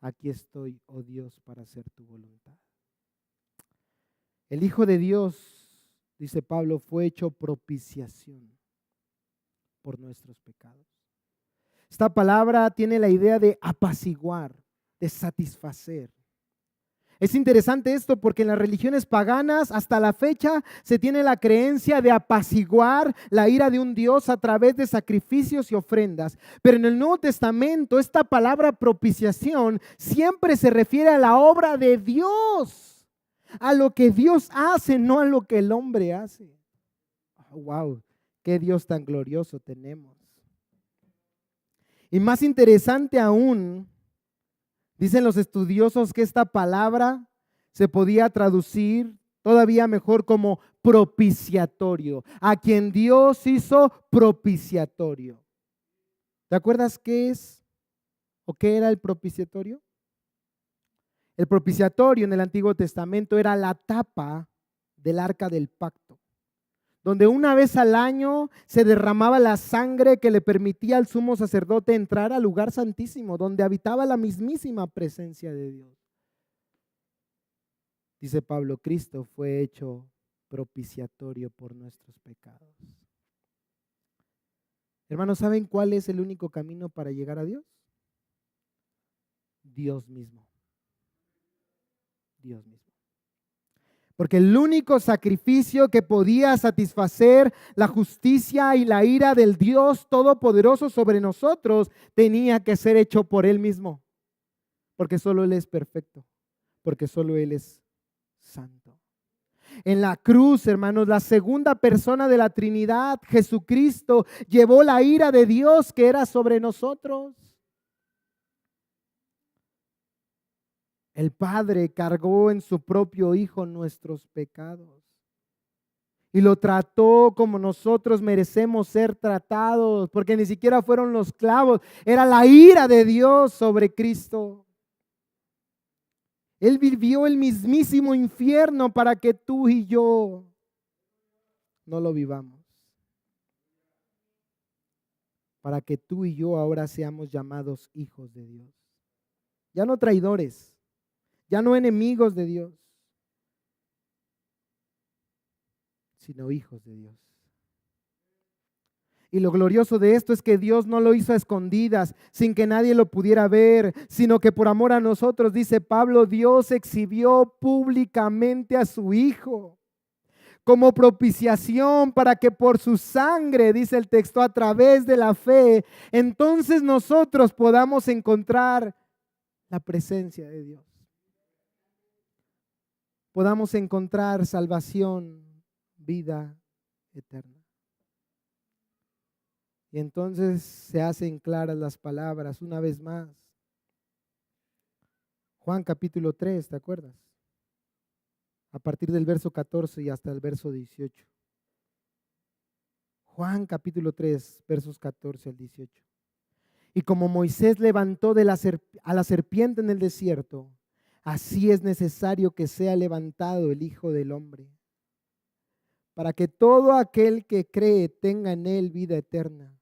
Aquí estoy, oh Dios, para hacer tu voluntad. El Hijo de Dios, dice Pablo, fue hecho propiciación por nuestros pecados. Esta palabra tiene la idea de apaciguar, de satisfacer. Es interesante esto porque en las religiones paganas hasta la fecha se tiene la creencia de apaciguar la ira de un Dios a través de sacrificios y ofrendas. Pero en el Nuevo Testamento esta palabra propiciación siempre se refiere a la obra de Dios, a lo que Dios hace, no a lo que el hombre hace. Oh, wow, qué Dios tan glorioso tenemos. Y más interesante aún, dicen los estudiosos que esta palabra se podía traducir todavía mejor como propiciatorio, a quien Dios hizo propiciatorio. ¿Te acuerdas qué es o qué era el propiciatorio? El propiciatorio en el Antiguo Testamento era la tapa del arca del pacto, donde una vez al año se derramaba la sangre que le permitía al sumo sacerdote entrar al lugar santísimo, donde habitaba la mismísima presencia de Dios. Dice Pablo, Cristo fue hecho propiciatorio por nuestros pecados. Hermanos, ¿saben cuál es el único camino para llegar a Dios? Dios mismo. Dios mismo. Porque el único sacrificio que podía satisfacer la justicia y la ira del Dios Todopoderoso sobre nosotros tenía que ser hecho por Él mismo. Porque solo Él es perfecto. Porque solo Él es santo. En la cruz, hermanos, la segunda persona de la Trinidad, Jesucristo, llevó la ira de Dios que era sobre nosotros. El Padre cargó en su propio Hijo nuestros pecados y lo trató como nosotros merecemos ser tratados, porque ni siquiera fueron los clavos, era la ira de Dios sobre Cristo. Él vivió el mismísimo infierno para que tú y yo no lo vivamos. Para que tú y yo ahora seamos llamados hijos de Dios. Ya no traidores, ya no enemigos de Dios, sino hijos de Dios. Y lo glorioso de esto es que Dios no lo hizo a escondidas, sin que nadie lo pudiera ver, sino que por amor a nosotros, dice Pablo, Dios exhibió públicamente a su Hijo como propiciación para que por su sangre, dice el texto, a través de la fe, entonces nosotros podamos encontrar la presencia de Dios. Podamos encontrar salvación, vida eterna. Y entonces se hacen claras las palabras una vez más. Juan capítulo 3, ¿te acuerdas? A partir del verso 14 y hasta el verso 18. Juan capítulo 3, versos 14 al 18. Y como Moisés levantó a la serpiente en el desierto, así es necesario que sea levantado el Hijo del Hombre, para que todo aquel que cree tenga en él vida eterna.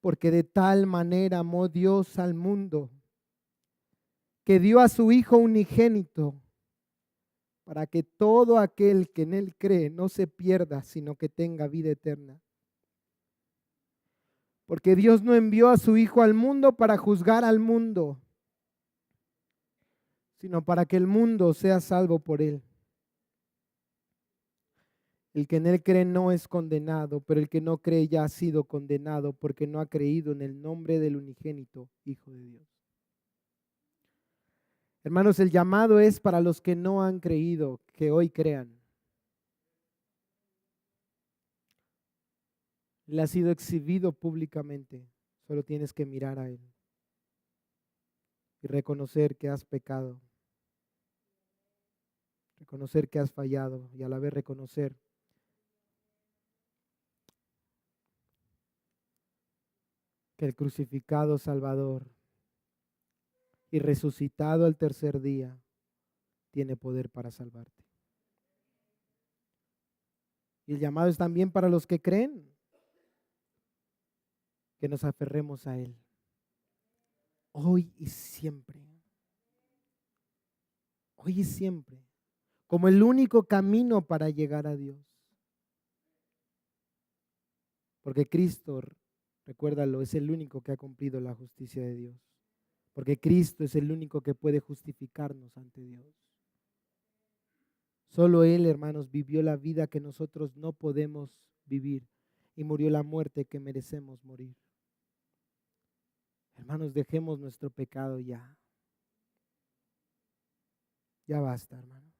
Porque de tal manera amó Dios al mundo, que dio a su Hijo unigénito, para que todo aquel que en él cree no se pierda, sino que tenga vida eterna. Porque Dios no envió a su Hijo al mundo para juzgar al mundo, sino para que el mundo sea salvo por él. El que en él cree no es condenado, pero el que no cree ya ha sido condenado porque no ha creído en el nombre del unigénito Hijo de Dios. Hermanos, el llamado es para los que no han creído, que hoy crean. Le ha sido exhibido públicamente, solo tienes que mirar a él y reconocer que has pecado, reconocer que has fallado y a la vez reconocer que el crucificado Salvador y resucitado al tercer día tiene poder para salvarte. Y el llamado es también para los que creen, que nos aferremos a Él, hoy y siempre. Hoy y siempre, como el único camino para llegar a Dios. Porque Cristo, recuérdalo, es el único que ha cumplido la justicia de Dios. Porque Cristo es el único que puede justificarnos ante Dios. Solo Él, hermanos, vivió la vida que nosotros no podemos vivir y murió la muerte que merecemos morir. Hermanos, dejemos nuestro pecado ya. Ya basta, hermano.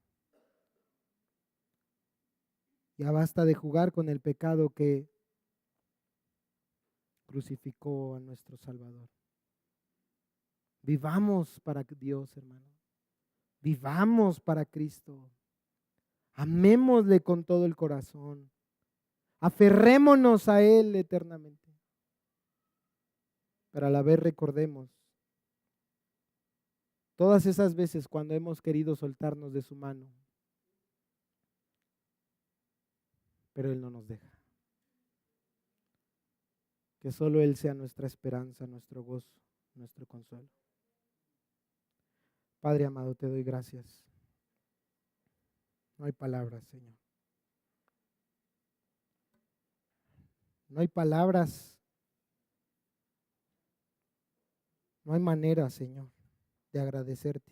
Ya basta de jugar con el pecado que crucificó a nuestro Salvador. Vivamos para Dios, hermano. Vivamos para Cristo. Amémosle con todo el corazón. Aferrémonos a Él eternamente. Pero a la vez recordemos todas esas veces cuando hemos querido soltarnos de su mano, pero Él no nos deja. Que solo Él sea nuestra esperanza, nuestro gozo, nuestro consuelo. Padre amado, te doy gracias. No hay palabras, Señor. No hay palabras. No hay manera, Señor, de agradecerte.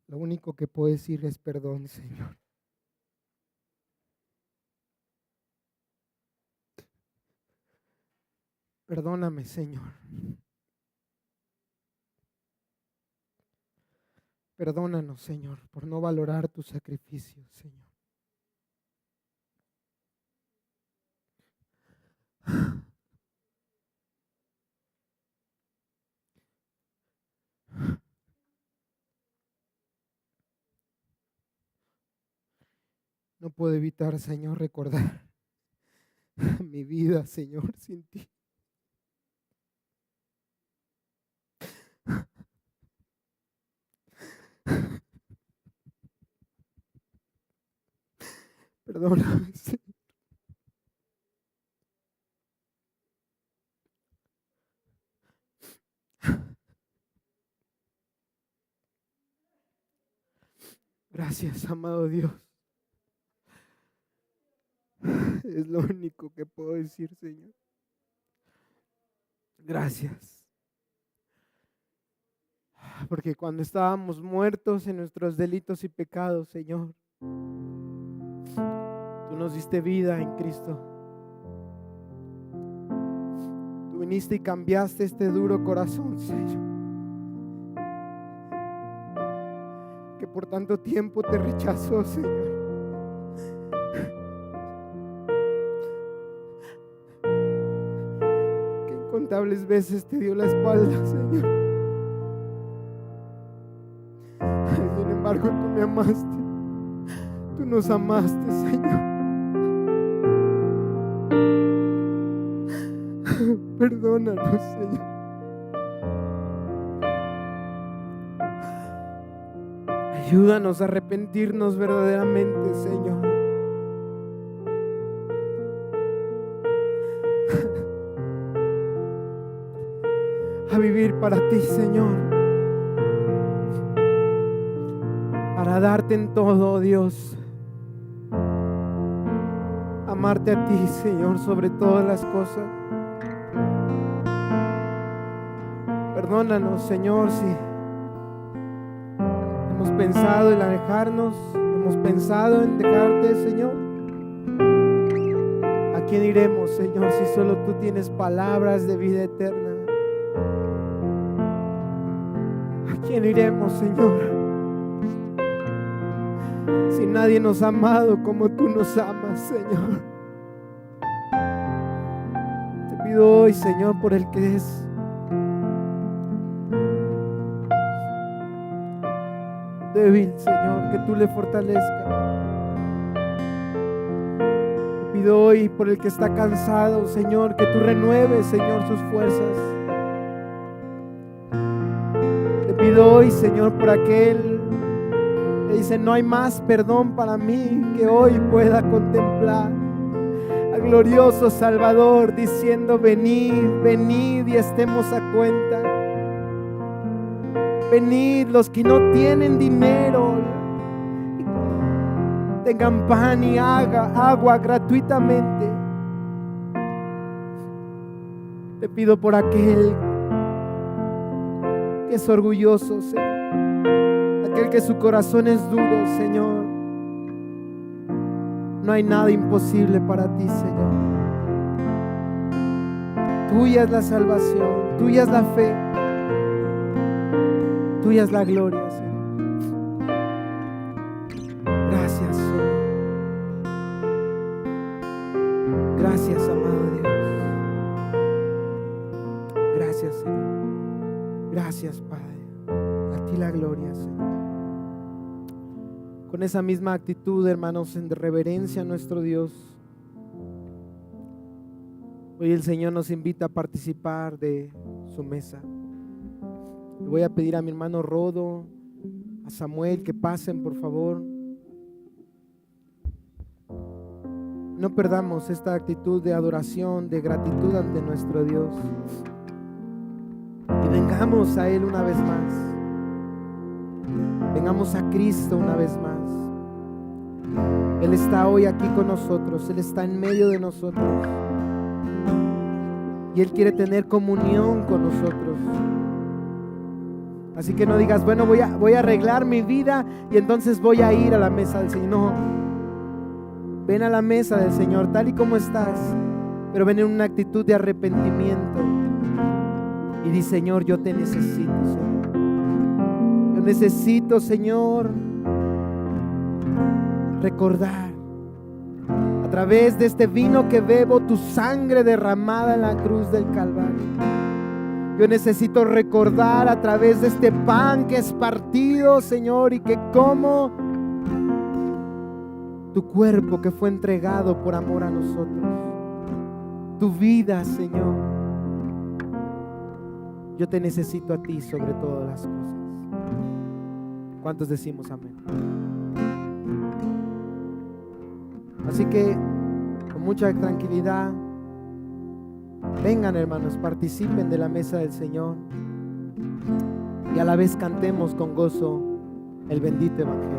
Lo único que puedo decir es perdón, Señor. Perdóname, Señor. Perdónanos, Señor, por no valorar tu sacrificio, Señor. No puedo evitar, Señor, recordar mi vida, Señor, sin ti. Perdóname, Señor. Gracias, amado Dios. Es lo único que puedo decir, Señor. Gracias. Porque cuando estábamos muertos en nuestros delitos y pecados, Señor, tú nos diste vida en Cristo. Tú viniste y cambiaste este duro corazón, Señor, que por tanto tiempo te rechazó, Señor. Que incontables veces te dio la espalda, Señor. Sin embargo, tú me amaste. Tú nos amaste, Señor. Perdónanos, Señor. Ayúdanos a arrepentirnos verdaderamente, Señor. A vivir para ti, Señor. Para darte en todo, Dios. Amarte a ti, Señor, sobre todas las cosas. Perdónanos, Señor, si hemos pensado en alejarnos, hemos pensado en dejarte, Señor. ¿A quién iremos, Señor, si solo tú tienes palabras de vida eterna? ¿A quién iremos, Señor, si nadie nos ha amado como tú nos amas, Señor? Te pido hoy, Señor, por el que es débil, Señor, que tú le fortalezcas. Te pido hoy por el que está cansado, Señor, que tú renueves, Señor, sus fuerzas. Te pido hoy, Señor, por aquel que dice: no hay más perdón para mí, que hoy pueda contemplar al glorioso Salvador diciendo: venid, venid y estemos a cuenta. Venid los que no tienen dinero, tengan pan y agua gratuitamente. Te pido por aquel que es orgulloso, Señor, aquel que su corazón es duro, Señor. No hay nada imposible para ti, Señor. Tuya es la salvación, tuya es la fe, tuya es la gloria, Señor. Gracias, Señor. Gracias, amado Dios. Gracias, Señor. Gracias, Padre. A ti la gloria, Señor. Con esa misma actitud, hermanos, en reverencia a nuestro Dios, hoy el Señor nos invita a participar de su mesa. Le voy a pedir a mi hermano Rodo, a Samuel, que pasen, por favor. No perdamos esta actitud de adoración, de gratitud ante nuestro Dios. Y vengamos a Él una vez más. Vengamos a Cristo una vez más. Él está hoy aquí con nosotros. Él está en medio de nosotros. Y Él quiere tener comunión con nosotros. Así que no digas: bueno, voy a arreglar mi vida y entonces voy a ir a la mesa del Señor. No. Ven a la mesa del Señor tal y como estás, pero ven en una actitud de arrepentimiento. Y di: Señor, yo te necesito, Señor. Yo necesito, Señor, recordar a través de este vino que bebo tu sangre derramada en la cruz del Calvario. Yo necesito recordar a través de este pan que es partido, Señor, y que como tu cuerpo que fue entregado por amor a nosotros. Tu vida, Señor. Yo te necesito a ti sobre todas las cosas. ¿Cuántos decimos amén? Así que con mucha tranquilidad, vengan, hermanos, participen de la mesa del Señor y a la vez cantemos con gozo el bendito evangelio.